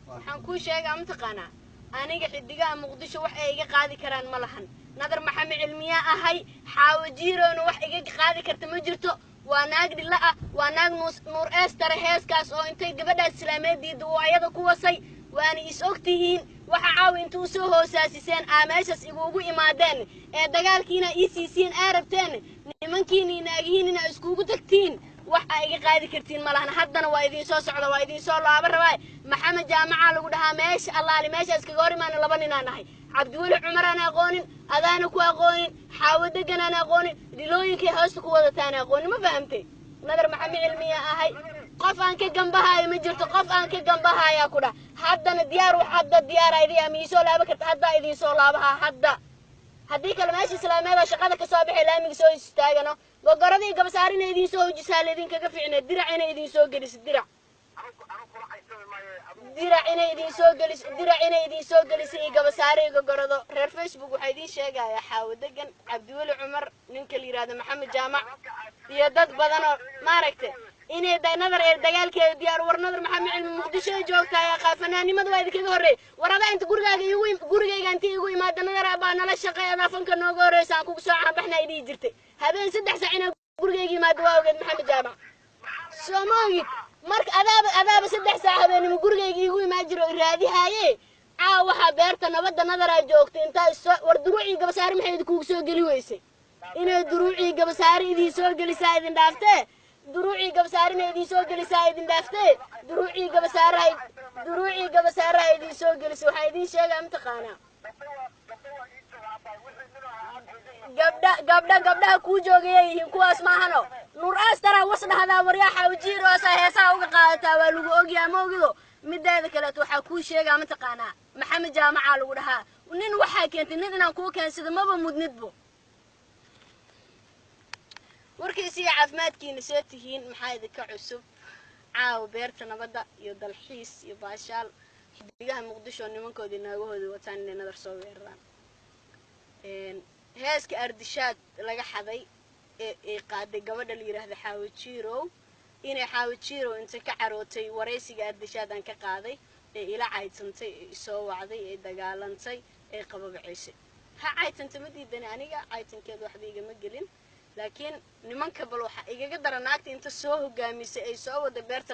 waxaan kuu sheegaa mataqaanaa aniga xidigaha muqdisho wax ay iga qaadi karaan ma lahan nadar maxamed cilmiya ahay xaawajiiroona wax iga qaadi karta ma jirto waa naag dhilla ah waa naag nuur eestar heeskaas oo intay gabadhaas islaameediida uu ayada ku wasay waana is ogtihiin waxa caawi inta u soo hoosaasiseen meeshaas igugu imaadeen ee dagaalkiina ii siisiin arabteen nimankiina naagihiin ina iskugu tagtiin wax ay iga qaadi kartiin ma lahan haddana waa idin soo socda waa idin soo laaba rabaa maxamed jaamaca lagu dhahaa meesha allaali meeshaas kaga hor imaana laba nin aan nahay cabdiweli cumar aan aqoonin adaana ku aqoonin xaawo degan aan aqoonin dhilooyinkay hoosta ku wadataan aqoonin ma fahamtay nadar maxamed cilmiya ahay qof aan ka gambahayo ma jirto qof aan ka gambahayaa ku dhah haddana diyaar wax hadda diyaara idin amiisoo laaba karta hadda idin soo laabaha hadda haddii kale meesha islaameeda shaqada ka soo baxay laamiga soo istaagano gogoradii gabasaarina idin soo hojisaa leedin kaga fiicnay dirac inay idin soo geliso dirac inay idin soo geliso iyo gabasaare iyo gogorado reer Facebook waxay idin sheegaya xaawo degan cabdiweli cumar ninka la yiraahdo maxamed jaamac iyo dad badan oo maaragtay inay nadar ee dagaalkeeda diyaar war nadar maxamed cilmi muqdisho joogtaa qaafanaanimada waa idinkaga horreey warada inta gurigayga inta igu imaada nadar baa nala shaqeeyada fanka nooga horeysaan kugu soo caanbaxna idii jirtay habeen 3 saac inaan gurigayga imaado waa ogeed maxamed jaamac soomaalid marka adaaba 3 saac habeen gurigayga igu imaad jiro raadihaaye waxa beerta nabada nadar joogtay inta war duruuci gabasaar maxay idinku soo gali weysay inay duruuci gabasaar idin soo galisaa idin dhaaftay duruuci gabasaarina idin soo galisaa idin dhaaftay duruuci gabasaaraha idin soo galisay waxa idin sheegaa mataqaanaa gabdhaha ku joogayeen kuwaas ma ahano nuur aastara wasdhaxda waryaha wajiiro heesaa uga qaadataa waa lagu ogyahay ma ogido mideeda kale waxa ku sheegaa mataqaanaa maxamed jaamaca lagu dhahaa nin waxa keentay nin inaan ku keensado maba mudnidbo warkiisi caafimaadkiina soo tihiin maxaa idinka cusub caaw beerta nabada iyo dalxiis iyo baashaal xidigaha muqdisho nimankoodii naagahooda wataan inay nadar soo weeraraan heeska ardishaad laga xaday ee qaaday gabadha la yiraahdo xaawajiirow inay xaawajiirow inta ka carootay wareysiga ardishaad aan ka qaaday ee ila caytantay ee soo wacday ee dagaalantay ee qababacisay ha caytantay ma diidan aniga caytankeed waxba igama gelin laakiin nimanka bal waxa igaga daranaagta inta soo hogaamisay ay soo wada beerta